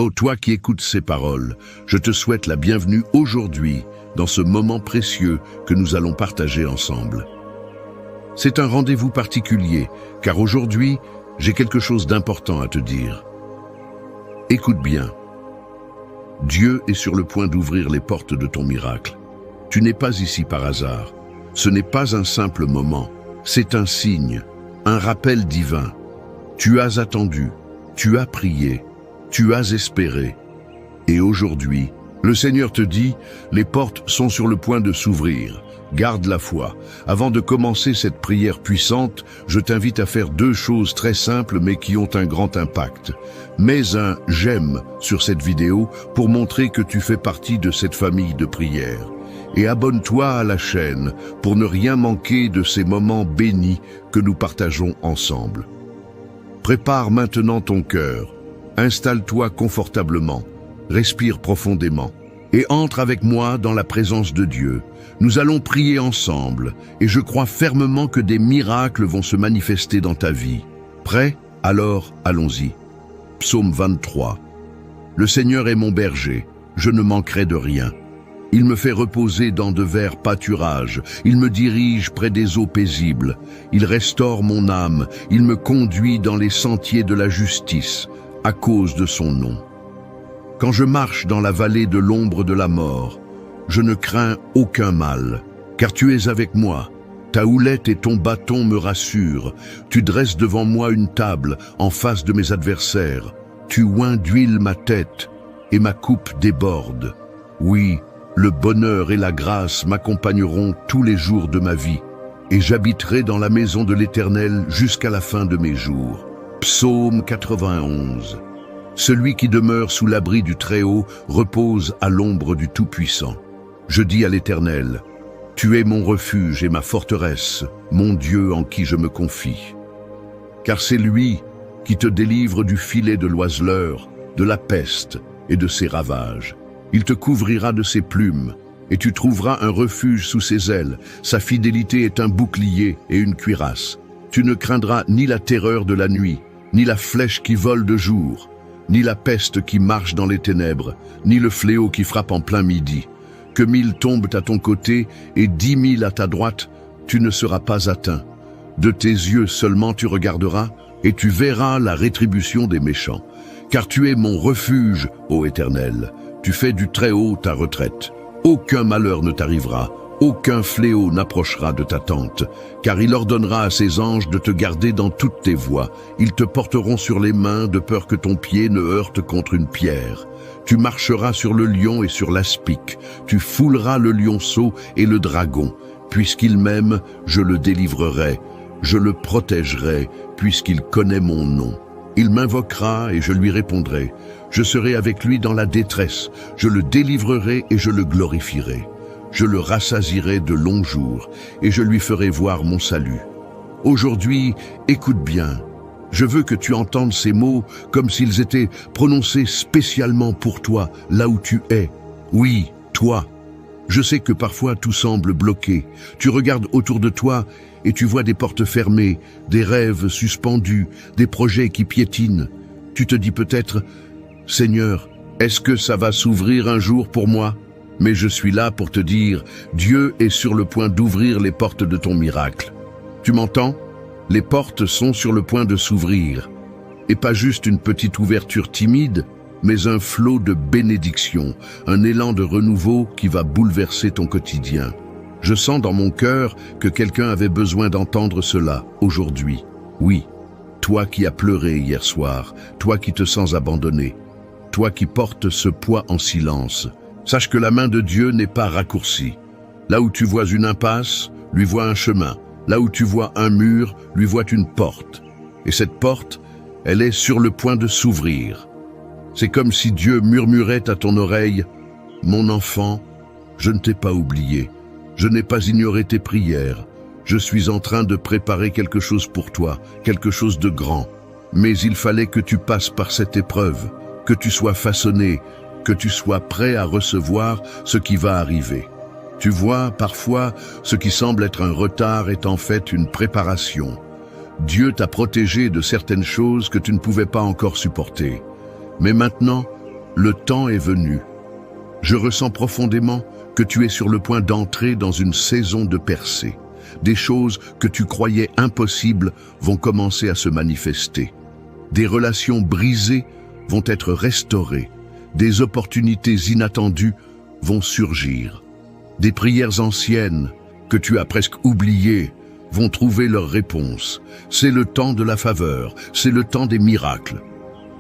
Oh, toi qui écoutes ces paroles, je te souhaite la bienvenue aujourd'hui dans ce moment précieux que nous allons partager ensemble. C'est un rendez-vous particulier, car aujourd'hui, j'ai quelque chose d'important à te dire. Écoute bien. Dieu est sur le point d'ouvrir les portes de ton miracle. Tu n'es pas ici par hasard. Ce n'est pas un simple moment. C'est un signe, un rappel divin. Tu as attendu, tu as prié, tu as espéré. Et aujourd'hui, le Seigneur te dit, les portes sont sur le point de s'ouvrir. Garde la foi. Avant de commencer cette prière puissante, je t'invite à faire deux choses très simples mais qui ont un grand impact. Mets un « j'aime » sur cette vidéo pour montrer que tu fais partie de cette famille de prière. Et abonne-toi à la chaîne pour ne rien manquer de ces moments bénis que nous partageons ensemble. Prépare maintenant ton cœur. Installe-toi confortablement. Respire profondément. Et entre avec moi dans la présence de Dieu. Nous allons prier ensemble, et je crois fermement que des miracles vont se manifester dans ta vie. Prêt? Alors, allons-y. Psaume 23. Le Seigneur est mon berger, je ne manquerai de rien. Il me fait reposer dans de verts pâturages, il me dirige près des eaux paisibles. Il restaure mon âme, il me conduit dans les sentiers de la justice, à cause de son nom. Quand je marche dans la vallée de l'ombre de la mort, je ne crains aucun mal, car tu es avec moi. Ta houlette et ton bâton me rassurent. Tu dresses devant moi une table en face de mes adversaires. Tu oins d'huile ma tête et ma coupe déborde. Oui, le bonheur et la grâce m'accompagneront tous les jours de ma vie, et j'habiterai dans la maison de l'Éternel jusqu'à la fin de mes jours. Psaume 91. Celui qui demeure sous l'abri du Très-Haut repose à l'ombre du Tout-Puissant. Je dis à l'Éternel, tu es mon refuge et ma forteresse, mon Dieu en qui je me confie. Car c'est lui qui te délivre du filet de l'oiseleur, de la peste et de ses ravages. Il te couvrira de ses plumes, et tu trouveras un refuge sous ses ailes. Sa fidélité est un bouclier et une cuirasse. Tu ne craindras ni la terreur de la nuit, ni la flèche qui vole de jour, ni la peste qui marche dans les ténèbres, ni le fléau qui frappe en plein midi. Que 1000 tombent à ton côté et 10 000 à ta droite, tu ne seras pas atteint. De tes yeux seulement tu regarderas, et tu verras la rétribution des méchants. Car tu es mon refuge, ô Éternel. Tu fais du Très-Haut ta retraite. Aucun malheur ne t'arrivera, aucun fléau n'approchera de ta tente, car il ordonnera à ses anges de te garder dans toutes tes voies. Ils te porteront sur les mains de peur que ton pied ne heurte contre une pierre. Tu marcheras sur le lion et sur l'aspic. Tu fouleras le lionceau et le dragon. Puisqu'il m'aime, je le délivrerai. Je le protégerai, puisqu'il connaît mon nom. Il m'invoquera et je lui répondrai. Je serai avec lui dans la détresse. Je le délivrerai et je le glorifierai. Je le rassasierai de longs jours et je lui ferai voir mon salut. Aujourd'hui, écoute bien. Je veux que tu entendes ces mots comme s'ils étaient prononcés spécialement pour toi, là où tu es. Oui, toi. Je sais que parfois tout semble bloqué. Tu regardes autour de toi et tu vois des portes fermées, des rêves suspendus, des projets qui piétinent. Tu te dis peut-être, « Seigneur, est-ce que ça va s'ouvrir un jour pour moi ?» Mais je suis là pour te dire, Dieu est sur le point d'ouvrir les portes de ton miracle. Tu m'entends? Les portes sont sur le point de s'ouvrir. Et pas juste une petite ouverture timide, mais un flot de bénédiction, un élan de renouveau qui va bouleverser ton quotidien. Je sens dans mon cœur que quelqu'un avait besoin d'entendre cela aujourd'hui. Oui, toi qui as pleuré hier soir, toi qui te sens abandonné, toi qui portes ce poids en silence, sache que la main de Dieu n'est pas raccourcie. Là où tu vois une impasse, lui voit un chemin. Là où tu vois un mur, lui voit une porte. Et cette porte, elle est sur le point de s'ouvrir. C'est comme si Dieu murmurait à ton oreille, « Mon enfant, je ne t'ai pas oublié. Je n'ai pas ignoré tes prières. Je suis en train de préparer quelque chose pour toi, quelque chose de grand. Mais il fallait que tu passes par cette épreuve, que tu sois façonné, que tu sois prêt à recevoir ce qui va arriver. Tu vois, parfois, ce qui semble être un retard est en fait une préparation. Dieu t'a protégé de certaines choses que tu ne pouvais pas encore supporter. Mais maintenant, le temps est venu. Je ressens profondément que tu es sur le point d'entrer dans une saison de percée. Des choses que tu croyais impossibles vont commencer à se manifester. Des relations brisées vont être restaurées. Des opportunités inattendues vont surgir. Des prières anciennes que tu as presque oubliées vont trouver leur réponse. C'est le temps de la faveur, c'est le temps des miracles.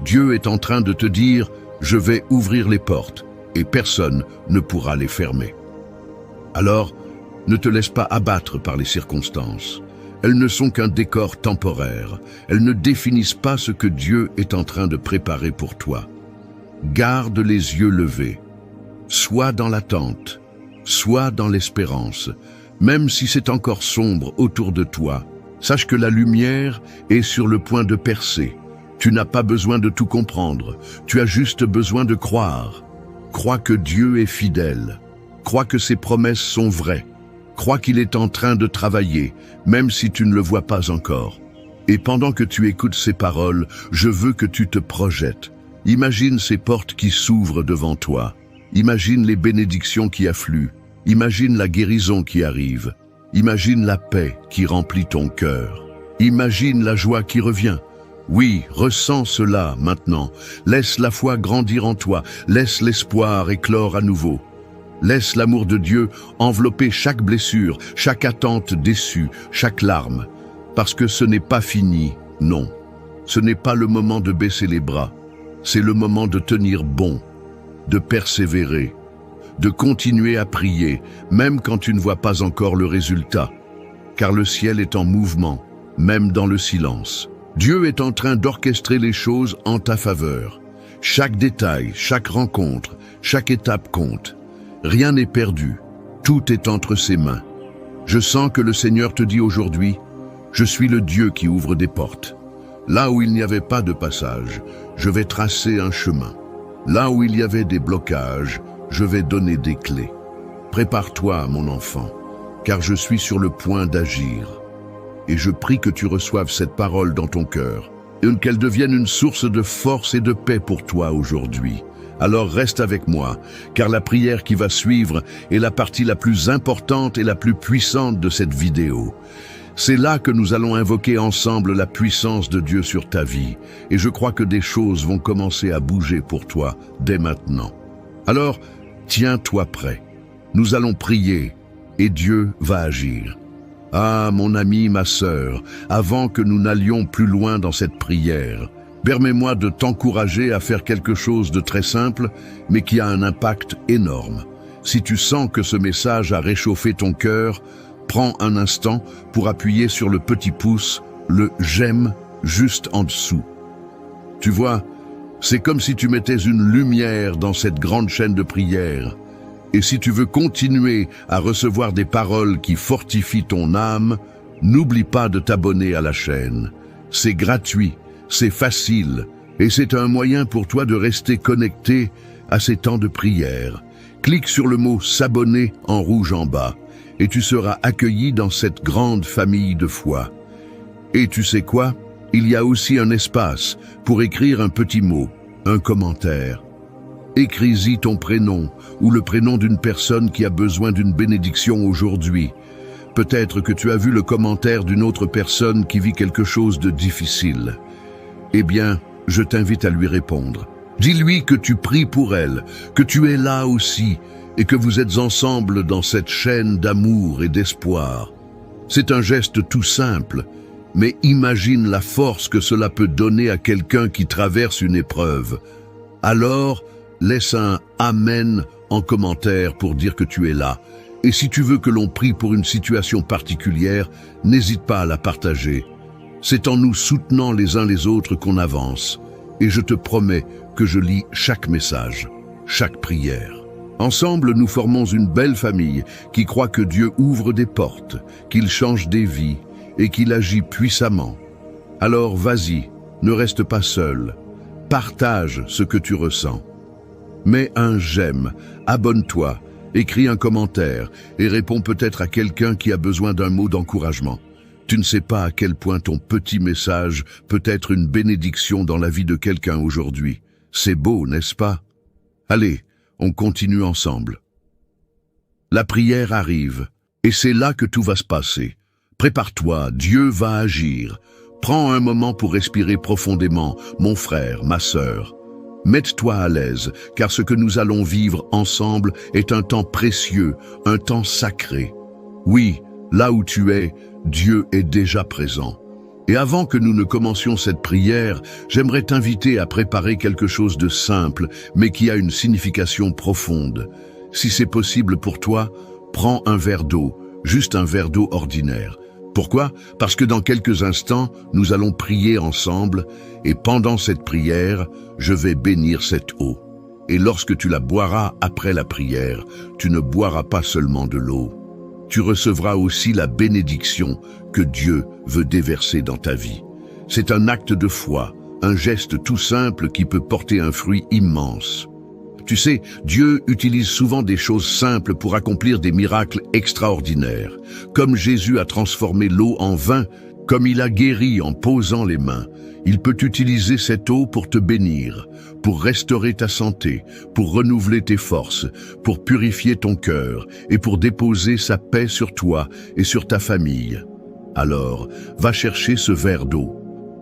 Dieu est en train de te dire « Je vais ouvrir les portes et personne ne pourra les fermer ». Alors, ne te laisse pas abattre par les circonstances. Elles ne sont qu'un décor temporaire. Elles ne définissent pas ce que Dieu est en train de préparer pour toi. Garde les yeux levés. Sois dans l'attente, sois dans l'espérance. Même si c'est encore sombre autour de toi, sache que la lumière est sur le point de percer. Tu n'as pas besoin de tout comprendre, tu as juste besoin de croire. Crois que Dieu est fidèle. Crois que ses promesses sont vraies. Crois qu'il est en train de travailler, même si tu ne le vois pas encore. Et pendant que tu écoutes ces paroles, je veux que tu te projettes. Imagine ces portes qui s'ouvrent devant toi. Imagine les bénédictions qui affluent. Imagine la guérison qui arrive. Imagine la paix qui remplit ton cœur. Imagine la joie qui revient. Oui, ressens cela maintenant. Laisse la foi grandir en toi. Laisse l'espoir éclore à nouveau. Laisse l'amour de Dieu envelopper chaque blessure, chaque attente déçue, chaque larme. Parce que ce n'est pas fini, non. Ce n'est pas le moment de baisser les bras. C'est le moment de tenir bon, de persévérer, de continuer à prier, même quand tu ne vois pas encore le résultat. Car le ciel est en mouvement, même dans le silence. Dieu est en train d'orchestrer les choses en ta faveur. Chaque détail, chaque rencontre, chaque étape compte. Rien n'est perdu, tout est entre ses mains. Je sens que le Seigneur te dit aujourd'hui, « Je suis le Dieu qui ouvre des portes. Là où il n'y avait pas de passage, je vais tracer un chemin. Là où il y avait des blocages, je vais donner des clés. Prépare-toi, mon enfant, car je suis sur le point d'agir. Et je prie que tu reçoives cette parole dans ton cœur, et qu'elle devienne une source de force et de paix pour toi aujourd'hui. Alors reste avec moi, car la prière qui va suivre est la partie la plus importante et la plus puissante de cette vidéo. C'est là que nous allons invoquer ensemble la puissance de Dieu sur ta vie, et je crois que des choses vont commencer à bouger pour toi dès maintenant. Alors, tiens-toi prêt. Nous allons prier, et Dieu va agir. Ah, mon ami, ma sœur, avant que nous n'allions plus loin dans cette prière, permets-moi de t'encourager à faire quelque chose de très simple, mais qui a un impact énorme. Si tu sens que ce message a réchauffé ton cœur, prends un instant pour appuyer sur le petit pouce, le « j'aime » juste en dessous. Tu vois, c'est comme si tu mettais une lumière dans cette grande chaîne de prière. Et si tu veux continuer à recevoir des paroles qui fortifient ton âme, n'oublie pas de t'abonner à la chaîne. C'est gratuit. C'est facile et c'est un moyen pour toi de rester connecté à ces temps de prière. Clique sur le mot « S'abonner » en rouge en bas et tu seras accueilli dans cette grande famille de foi. Et tu sais quoi? Il y a aussi un espace pour écrire un petit mot, un commentaire. Écris-y ton prénom ou le prénom d'une personne qui a besoin d'une bénédiction aujourd'hui. Peut-être que tu as vu le commentaire d'une autre personne qui vit quelque chose de difficile. Eh bien, je t'invite à lui répondre. Dis-lui que tu pries pour elle, que tu es là aussi et que vous êtes ensemble dans cette chaîne d'amour et d'espoir. C'est un geste tout simple, mais imagine la force que cela peut donner à quelqu'un qui traverse une épreuve. Alors, laisse un « Amen » en commentaire pour dire que tu es là. Et si tu veux que l'on prie pour une situation particulière, n'hésite pas à la partager. C'est en nous soutenant les uns les autres qu'on avance. Et je te promets que je lis chaque message, chaque prière. Ensemble, nous formons une belle famille qui croit que Dieu ouvre des portes, qu'il change des vies et qu'il agit puissamment. Alors vas-y, ne reste pas seul. Partage ce que tu ressens. Mets un « j'aime », abonne-toi, écris un commentaire et réponds peut-être à quelqu'un qui a besoin d'un mot d'encouragement. Tu ne sais pas à quel point ton petit message peut être une bénédiction dans la vie de quelqu'un aujourd'hui. C'est beau, n'est-ce pas? Allez, on continue ensemble. La prière arrive, et c'est là que tout va se passer. Prépare-toi, Dieu va agir. Prends un moment pour respirer profondément, mon frère, ma sœur. Mets-toi à l'aise, car ce que nous allons vivre ensemble est un temps précieux, un temps sacré. Oui, là où tu es, Dieu est déjà présent. Et avant que nous ne commencions cette prière, j'aimerais t'inviter à préparer quelque chose de simple, mais qui a une signification profonde. Si c'est possible pour toi, prends un verre d'eau, juste un verre d'eau ordinaire. Pourquoi? Parce que dans quelques instants, nous allons prier ensemble, et pendant cette prière, je vais bénir cette eau. Et lorsque tu la boiras après la prière, tu ne boiras pas seulement de l'eau. Tu recevras aussi la bénédiction que Dieu veut déverser dans ta vie. C'est un acte de foi, un geste tout simple qui peut porter un fruit immense. Tu sais, Dieu utilise souvent des choses simples pour accomplir des miracles extraordinaires. Comme Jésus a transformé l'eau en vin, comme il a guéri en posant les mains, il peut utiliser cette eau pour te bénir, pour restaurer ta santé, pour renouveler tes forces, pour purifier ton cœur et pour déposer sa paix sur toi et sur ta famille. Alors, va chercher ce verre d'eau.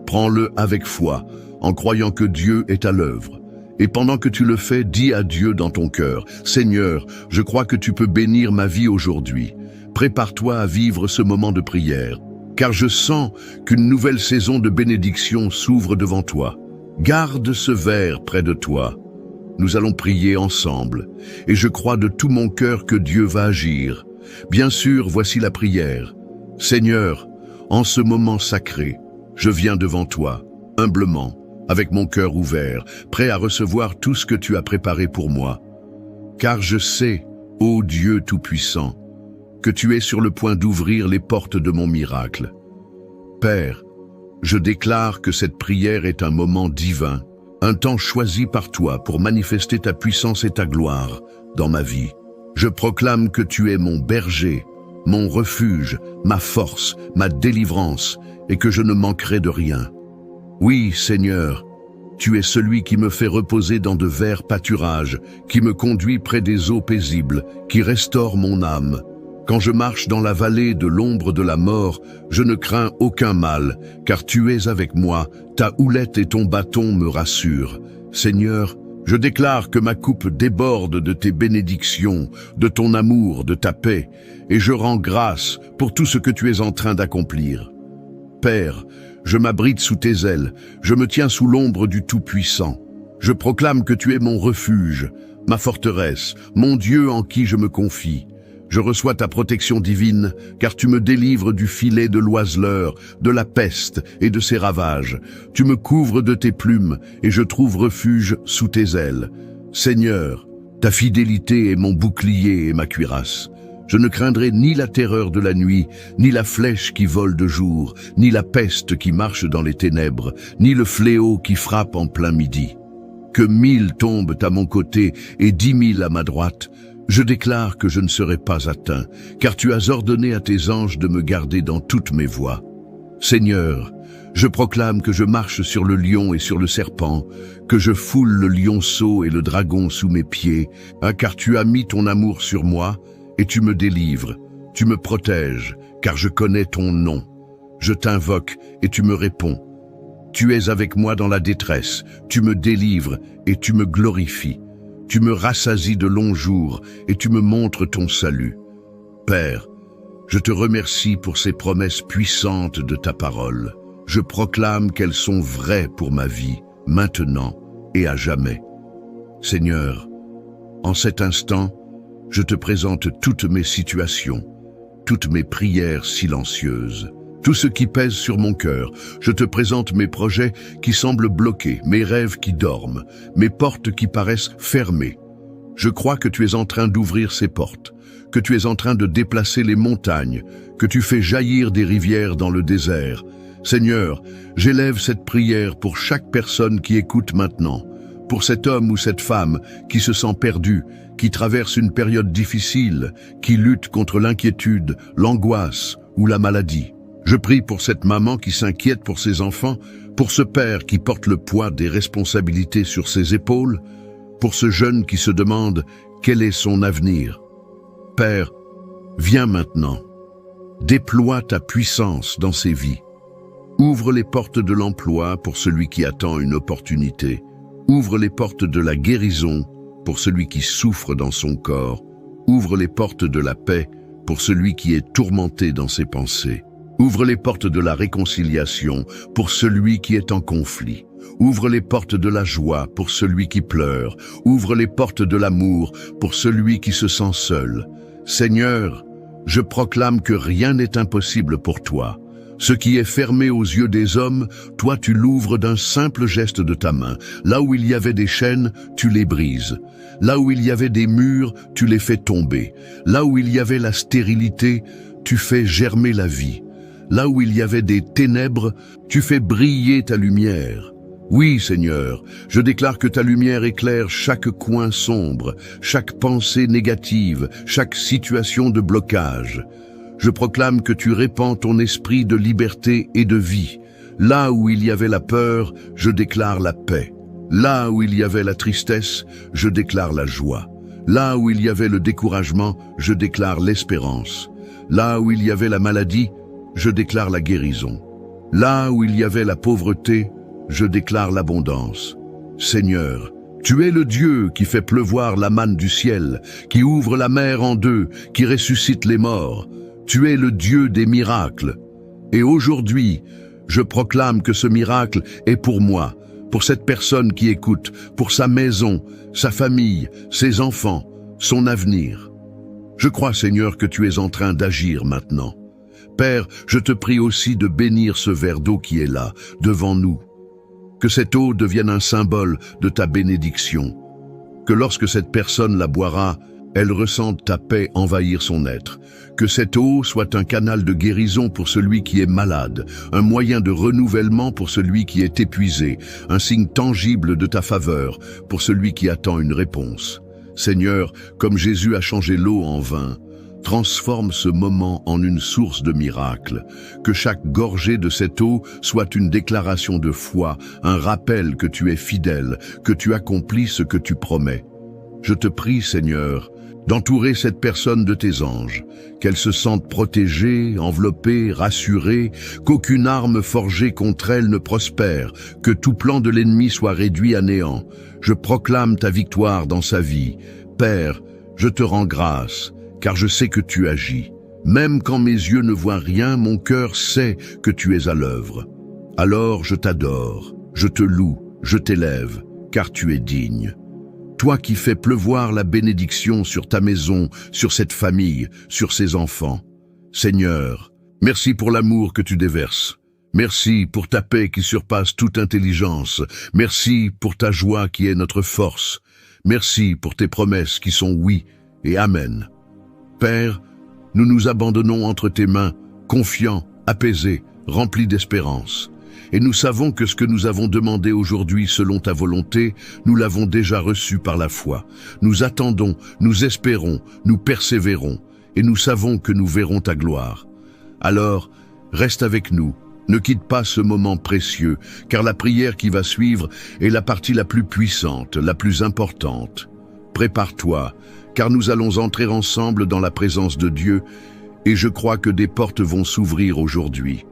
Prends-le avec foi, en croyant que Dieu est à l'œuvre. Et pendant que tu le fais, dis à Dieu dans ton cœur, « Seigneur, je crois que tu peux bénir ma vie aujourd'hui. Prépare-toi à vivre ce moment de prière, car je sens qu'une nouvelle saison de bénédiction s'ouvre devant toi. Garde ce verre près de toi. Nous allons prier ensemble, et je crois de tout mon cœur que Dieu va agir. Bien sûr, voici la prière. Seigneur, en ce moment sacré, je viens devant toi, humblement, avec mon cœur ouvert, prêt à recevoir tout ce que tu as préparé pour moi. Car je sais, ô Dieu Tout-Puissant, que tu es sur le point d'ouvrir les portes de mon miracle. Père, je déclare que cette prière est un moment divin, un temps choisi par toi pour manifester ta puissance et ta gloire dans ma vie. Je proclame que tu es mon berger, mon refuge, ma force, ma délivrance, et que je ne manquerai de rien. Oui, Seigneur, tu es celui qui me fait reposer dans de verts pâturages, qui me conduit près des eaux paisibles, qui restaure mon âme. Quand je marche dans la vallée de l'ombre de la mort, je ne crains aucun mal, car tu es avec moi, ta houlette et ton bâton me rassurent. Seigneur, je déclare que ma coupe déborde de tes bénédictions, de ton amour, de ta paix, et je rends grâce pour tout ce que tu es en train d'accomplir. Père, je m'abrite sous tes ailes, je me tiens sous l'ombre du Tout-Puissant. Je proclame que tu es mon refuge, ma forteresse, mon Dieu en qui je me confie. Je reçois ta protection divine, car tu me délivres du filet de l'oiseleur, de la peste et de ses ravages. Tu me couvres de tes plumes, et je trouve refuge sous tes ailes. Seigneur, ta fidélité est mon bouclier et ma cuirasse. Je ne craindrai ni la terreur de la nuit, ni la flèche qui vole de jour, ni la peste qui marche dans les ténèbres, ni le fléau qui frappe en plein midi. Que 1000 tombent à mon côté et 10 000 à ma droite, je déclare que je ne serai pas atteint, car tu as ordonné à tes anges de me garder dans toutes mes voies. Seigneur, je proclame que je marche sur le lion et sur le serpent, que je foule le lionceau et le dragon sous mes pieds, car tu as mis ton amour sur moi, et tu me délivres, tu me protèges, car je connais ton nom. Je t'invoque et tu me réponds. Tu es avec moi dans la détresse, tu me délivres et tu me glorifies. Tu me rassasies de longs jours et tu me montres ton salut. Père, je te remercie pour ces promesses puissantes de ta parole. Je proclame qu'elles sont vraies pour ma vie, maintenant et à jamais. Seigneur, en cet instant, je te présente toutes mes situations, toutes mes prières silencieuses, tout ce qui pèse sur mon cœur. Je te présente mes projets qui semblent bloqués, mes rêves qui dorment, mes portes qui paraissent fermées. Je crois que tu es en train d'ouvrir ces portes, que tu es en train de déplacer les montagnes, que tu fais jaillir des rivières dans le désert. Seigneur, j'élève cette prière pour chaque personne qui écoute maintenant, pour cet homme ou cette femme qui se sent perdu, qui traverse une période difficile, qui lutte contre l'inquiétude, l'angoisse ou la maladie. Je prie pour cette maman qui s'inquiète pour ses enfants, pour ce père qui porte le poids des responsabilités sur ses épaules. pour ce jeune qui se demande quel est son avenir. Père, viens maintenant. Déploie ta puissance dans ses vies. Ouvre les portes de l'emploi pour celui qui attend une opportunité. Ouvre les portes de la guérison pour celui qui souffre dans son corps. Ouvre les portes de la paix pour celui qui est tourmenté dans ses pensées. Ouvre les portes de la réconciliation pour celui qui est en conflit. Ouvre les portes de la joie pour celui qui pleure. Ouvre les portes de l'amour pour celui qui se sent seul. Seigneur, je proclame que rien n'est impossible pour toi. Ce qui est fermé aux yeux des hommes, toi tu l'ouvres d'un simple geste de ta main. Là où il y avait des chaînes, tu les brises. Là où il y avait des murs, tu les fais tomber. Là où il y avait la stérilité, tu fais germer la vie. Là où il y avait des ténèbres, tu fais briller ta lumière. Oui, Seigneur, je déclare que ta lumière éclaire chaque coin sombre, chaque pensée négative, chaque situation de blocage. Je proclame que tu répands ton esprit de liberté et de vie. Là où il y avait la peur, je déclare la paix. Là où il y avait la tristesse, je déclare la joie. Là où il y avait le découragement, je déclare l'espérance. Là où il y avait la maladie, je déclare la guérison. Là où il y avait la pauvreté, je déclare l'abondance. Seigneur, tu es le Dieu qui fait pleuvoir la manne du ciel, qui ouvre la mer en deux, qui ressuscite les morts. Tu es le Dieu des miracles. Et aujourd'hui, je proclame que ce miracle est pour moi, pour cette personne qui écoute, pour sa maison, sa famille, ses enfants, son avenir. Je crois, Seigneur, que tu es en train d'agir maintenant. Père, je te prie aussi de bénir ce verre d'eau qui est là, devant nous. Que cette eau devienne un symbole de ta bénédiction. Que lorsque cette personne la boira, elle ressente ta paix envahir son être. Que cette eau soit un canal de guérison pour celui qui est malade, un moyen de renouvellement pour celui qui est épuisé, un signe tangible de ta faveur pour celui qui attend une réponse. Seigneur, comme Jésus a changé l'eau en vin, transforme ce moment en une source de miracles. Que chaque gorgée de cette eau soit une déclaration de foi, un rappel que tu es fidèle, que tu accomplis ce que tu promets. Je te prie, Seigneur, d'entourer cette personne de tes anges, qu'elle se sente protégée, enveloppée, rassurée, qu'aucune arme forgée contre elle ne prospère, que tout plan de l'ennemi soit réduit à néant. Je proclame ta victoire dans sa vie. Père, je te rends grâce, car je sais que tu agis. Même quand mes yeux ne voient rien, mon cœur sait que tu es à l'œuvre. Alors je t'adore, je te loue, je t'élève, car tu es digne. Toi qui fais pleuvoir la bénédiction sur ta maison, sur cette famille, sur ses enfants. Seigneur, merci pour l'amour que tu déverses. Merci pour ta paix qui surpasse toute intelligence. Merci pour ta joie qui est notre force. Merci pour tes promesses qui sont oui et amen. Père, nous nous abandonnons entre tes mains, confiants, apaisés, remplis d'espérance. Et nous savons que ce que nous avons demandé aujourd'hui selon ta volonté, nous l'avons déjà reçu par la foi. Nous attendons, nous espérons, nous persévérons, et nous savons que nous verrons ta gloire. Alors, reste avec nous, ne quitte pas ce moment précieux, car la prière qui va suivre est la partie la plus puissante, la plus importante. Prépare-toi, car nous allons entrer ensemble dans la présence de Dieu, et je crois que des portes vont s'ouvrir aujourd'hui.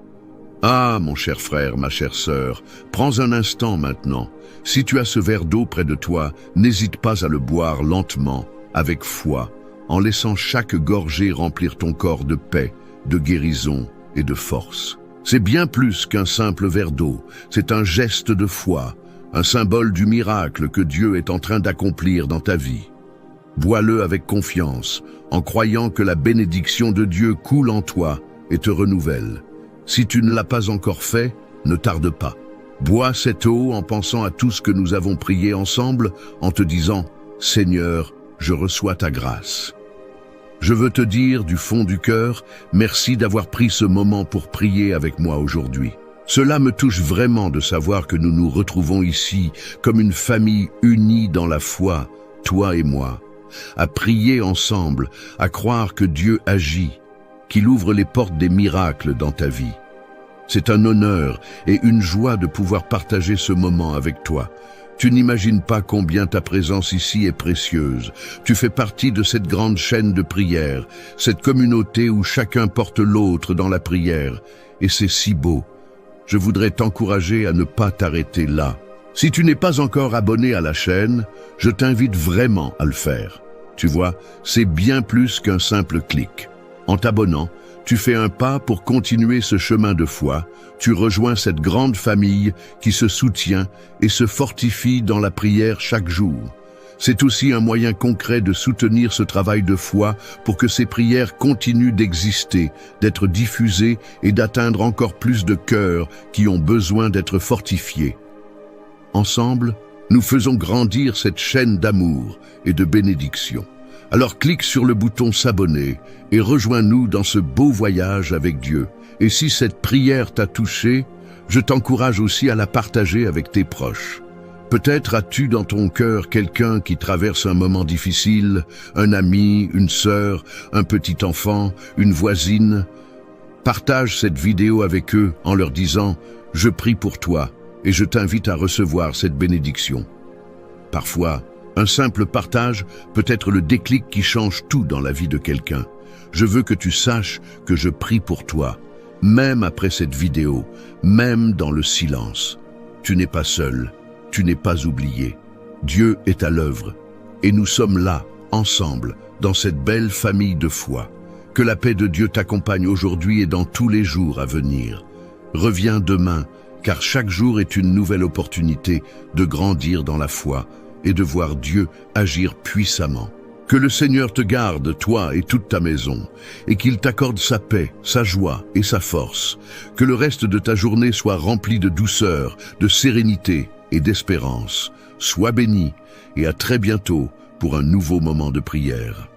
Ah, mon cher frère, ma chère sœur, prends un instant maintenant. Si tu as ce verre d'eau près de toi, n'hésite pas à le boire lentement, avec foi, en laissant chaque gorgée remplir ton corps de paix, de guérison et de force. C'est bien plus qu'un simple verre d'eau, c'est un geste de foi, un symbole du miracle que Dieu est en train d'accomplir dans ta vie. Bois-le avec confiance, en croyant que la bénédiction de Dieu coule en toi et te renouvelle. Si tu ne l'as pas encore fait, ne tarde pas. Bois cette eau en pensant à tout ce que nous avons prié ensemble, en te disant « Seigneur, je reçois ta grâce ». Je veux te dire du fond du cœur, merci d'avoir pris ce moment pour prier avec moi aujourd'hui. Cela me touche vraiment de savoir que nous nous retrouvons ici comme une famille unie dans la foi, toi et moi, à prier ensemble, à croire que Dieu agit, qu'il ouvre les portes des miracles dans ta vie. C'est un honneur et une joie de pouvoir partager ce moment avec toi. Tu n'imagines pas combien ta présence ici est précieuse. Tu fais partie de cette grande chaîne de prière, cette communauté où chacun porte l'autre dans la prière. Et c'est si beau. Je voudrais t'encourager à ne pas t'arrêter là. Si tu n'es pas encore abonné à la chaîne, je t'invite vraiment à le faire. Tu vois, c'est bien plus qu'un simple clic. En t'abonnant, tu fais un pas pour continuer ce chemin de foi, tu rejoins cette grande famille qui se soutient et se fortifie dans la prière chaque jour. C'est aussi un moyen concret de soutenir ce travail de foi pour que ces prières continuent d'exister, d'être diffusées et d'atteindre encore plus de cœurs qui ont besoin d'être fortifiés. Ensemble, nous faisons grandir cette chaîne d'amour et de bénédiction. Alors clique sur le bouton s'abonner et rejoins-nous dans ce beau voyage avec Dieu. Et si cette prière t'a touché, je t'encourage aussi à la partager avec tes proches. Peut-être as-tu dans ton cœur quelqu'un qui traverse un moment difficile, un ami, une sœur, un petit enfant, une voisine. Partage cette vidéo avec eux en leur disant « Je prie pour toi » et je t'invite à recevoir cette bénédiction. Parfois, un simple partage peut être le déclic qui change tout dans la vie de quelqu'un. Je veux que tu saches que je prie pour toi, même après cette vidéo, même dans le silence. Tu n'es pas seul, tu n'es pas oublié. Dieu est à l'œuvre et nous sommes là, ensemble, dans cette belle famille de foi. Que la paix de Dieu t'accompagne aujourd'hui et dans tous les jours à venir. Reviens demain, car chaque jour est une nouvelle opportunité de grandir dans la foi et de voir Dieu agir puissamment. Que le Seigneur te garde, toi et toute ta maison, et qu'il t'accorde sa paix, sa joie et sa force. Que le reste de ta journée soit rempli de douceur, de sérénité et d'espérance. Sois béni et à très bientôt pour un nouveau moment de prière.